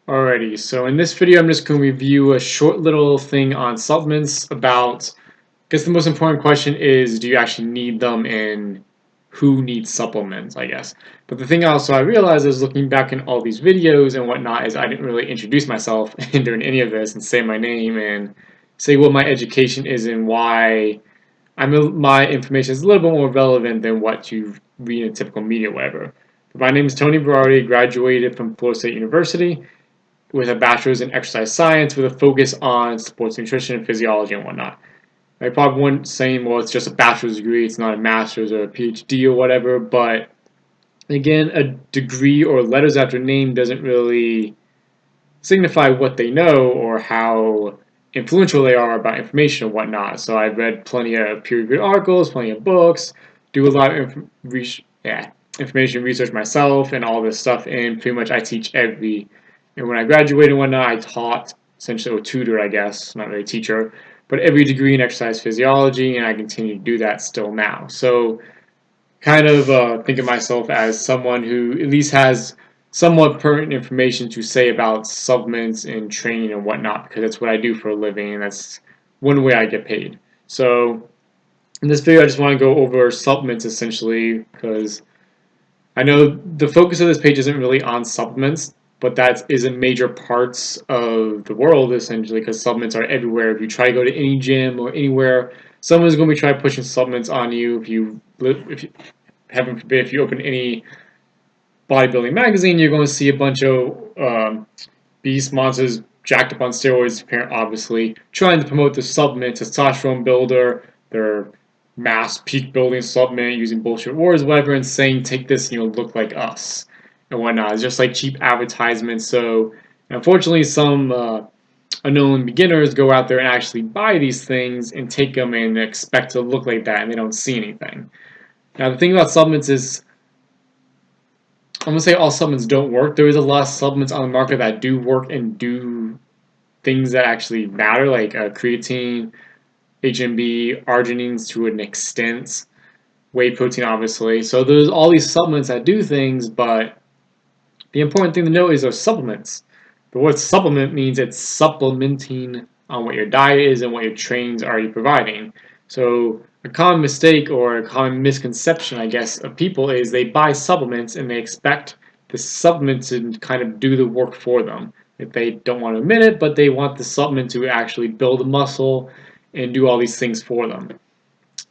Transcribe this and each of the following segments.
Alrighty, so in this video I'm just going to review a short little thing on supplements about, I guess the most important question is, do you actually need them and who needs supplements, I guess. But the thing also I realized is looking back in all these videos and whatnot is I didn't really introduce myself during any of this and say my name and say what my education is and why my information is a little bit more relevant than what you read in typical media or whatever. But my name is Tony Berardi, graduated from Florida State University with a bachelor's in exercise science with a focus on sports nutrition and physiology and whatnot. I probably wouldn't say, well, it's just a bachelor's degree, it's not a master's or a PhD or whatever, but again, a degree or letters after name doesn't really signify what they know or how influential they are about information and whatnot. So I've read plenty of peer-reviewed articles, plenty of books, do a lot of information research myself and all this stuff, and pretty much I teach and when I graduated and whatnot, I taught essentially a tutor, I guess, not really a teacher, but every degree in exercise physiology, and I continue to do that still now. So kind of think of myself as someone who at least has somewhat pertinent information to say about supplements and training and whatnot, because that's what I do for a living, and that's one way I get paid. So in this video, I just want to go over supplements essentially, because I know the focus of this page isn't really on supplements, but that is in major parts of the world essentially, because supplements are everywhere. If you try to go to any gym or anywhere, someone's going to be trying pushing supplements on you. If you heaven forbid, if you open any bodybuilding magazine, you're going to see a bunch of beast monsters jacked up on steroids, obviously, trying to promote the supplement, testosterone builder, their mass peak building supplement using bullshit words, whatever, and saying, take this and you'll look like us and whatnot. It's just like cheap advertisements. So, unfortunately, some unknown beginners go out there and actually buy these things and take them and expect to look like that, and they don't see anything. Now, the thing about supplements is, I'm gonna say all supplements don't work. There is a lot of supplements on the market that do work and do things that actually matter, like creatine, HMB, arginines to an extent, whey protein, obviously. So there's all these supplements that do things, but the important thing to know is those supplements. The word supplement means it's supplementing on what your diet is and what your trainings are you providing. So a common mistake or a common misconception, I guess, of people is they buy supplements and they expect the supplement to kind of do the work for them. If they don't want to admit it, but they want the supplement to actually build a muscle and do all these things for them.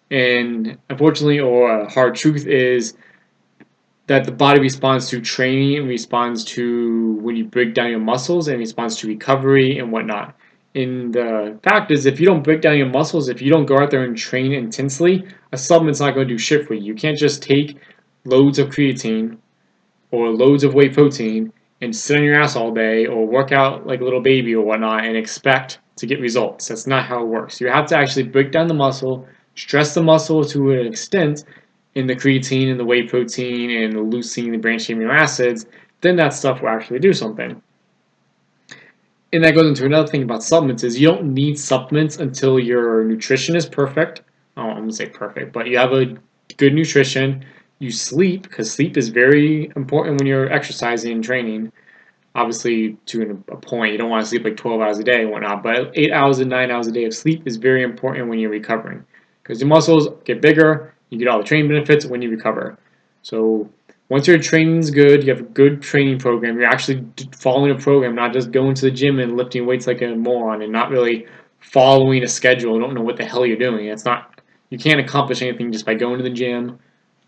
And unfortunately, or a hard truth is that the body responds to training and responds to when you break down your muscles and responds to recovery and whatnot. And the fact is, if you don't break down your muscles, if you don't go out there and train intensely, a supplement's not going to do shit for you. You can't just take loads of creatine or loads of whey protein and sit on your ass all day or work out like a little baby or whatnot and expect to get results. That's not how it works. You have to actually break down the muscle, stress the muscle to an extent in the creatine and the whey protein and the leucine and the branched amino acids, then that stuff will actually do something. And that goes into another thing about supplements is you don't need supplements until your nutrition is perfect. Oh, I'm gonna say perfect, but you have a good nutrition. You sleep, because sleep is very important when you're exercising and training. Obviously, to a point, you don't want to sleep like 12 hours a day and whatnot, but 8 hours and 9 hours a day of sleep is very important when you're recovering, because your muscles get bigger, you get all the training benefits when you recover. So once your training is good, you have a good training program, you're actually following a program, not just going to the gym and lifting weights like a moron and not really following a schedule, don't know what the hell you're doing. It's not, you can't accomplish anything just by going to the gym,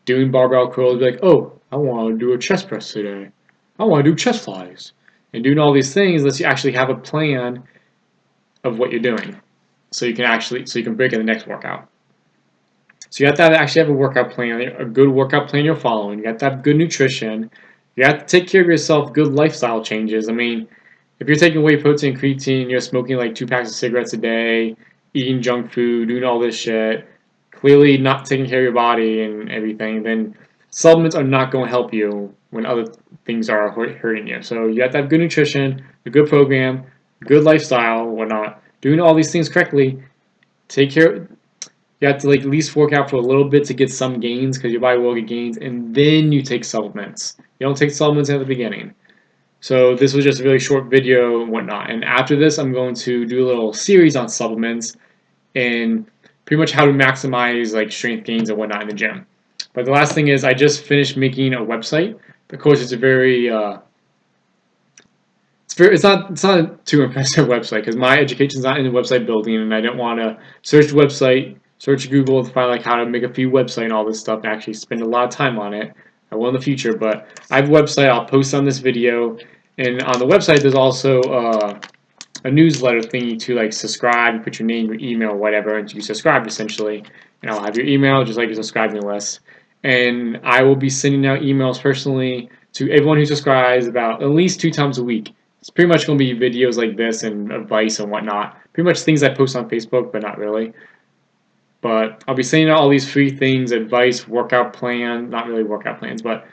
doing barbell curls, be like, oh, I want to do a chest press today. I want to do chest flies. And doing all these things lets you actually have a plan of what you're doing. So you can break in the next workout. So you have to actually have a workout plan, a good workout plan you're following. You have to have good nutrition. You have to take care of yourself, good lifestyle changes. I mean, if you're taking whey protein, creatine, you're smoking like 2 packs of cigarettes a day, eating junk food, doing all this shit, clearly not taking care of your body and everything, then supplements are not going to help you when other things are hurting you. So you have to have good nutrition, a good program, good lifestyle, whatnot. Doing all these things correctly, take care. You have to like at least work out for a little bit to get some gains because your body will get gains, and then you take supplements. You don't take supplements at the beginning. So this was just a really short video and whatnot. And after this, I'm going to do a little series on supplements and pretty much how to maximize like strength gains and whatnot in the gym. But the last thing is I just finished making a website. Of course, it's a it's not too impressive website because my education's not in the website building, and I don't want to search the website, search Google to find like how to make a few website and all this stuff and actually spend a lot of time on it. I will in the future, but I have a website. I'll post on this video, and on the website there's also a newsletter thingy to like subscribe, put your name, your email, whatever, and you subscribe essentially. And I'll have your email just like your subscribing list. And I will be sending out emails personally to everyone who subscribes about at least 2 times a week. It's pretty much going to be videos like this and advice and whatnot. Pretty much things I post on Facebook, but not really. But I'll be sending out all these free things, advice, workout plan, not really workout plans, but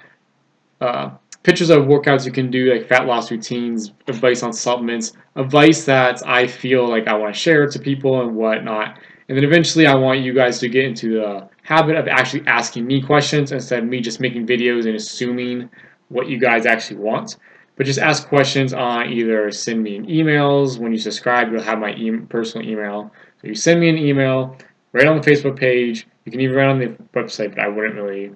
pictures of workouts you can do, like fat loss routines, advice on supplements, advice that I feel like I want to share to people and whatnot. And then eventually I want you guys to get into the habit of actually asking me questions instead of me just making videos and assuming what you guys actually want. But just ask questions on either send me an emails. When you subscribe, you'll have my personal email. So you send me an email, right on the Facebook page. You can even write on the website, but I wouldn't really.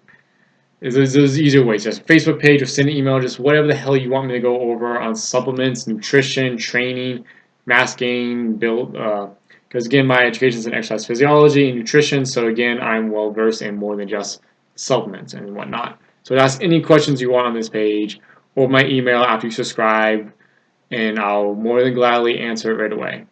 There's easier ways. Just Facebook page or send an email, just whatever the hell you want me to go over on supplements, nutrition, training, mass gain, build. Because again, my education is in exercise physiology and nutrition, so again, I'm well versed in more than just supplements and whatnot. So ask any questions you want on this page or my email after you subscribe, and I'll more than gladly answer it right away.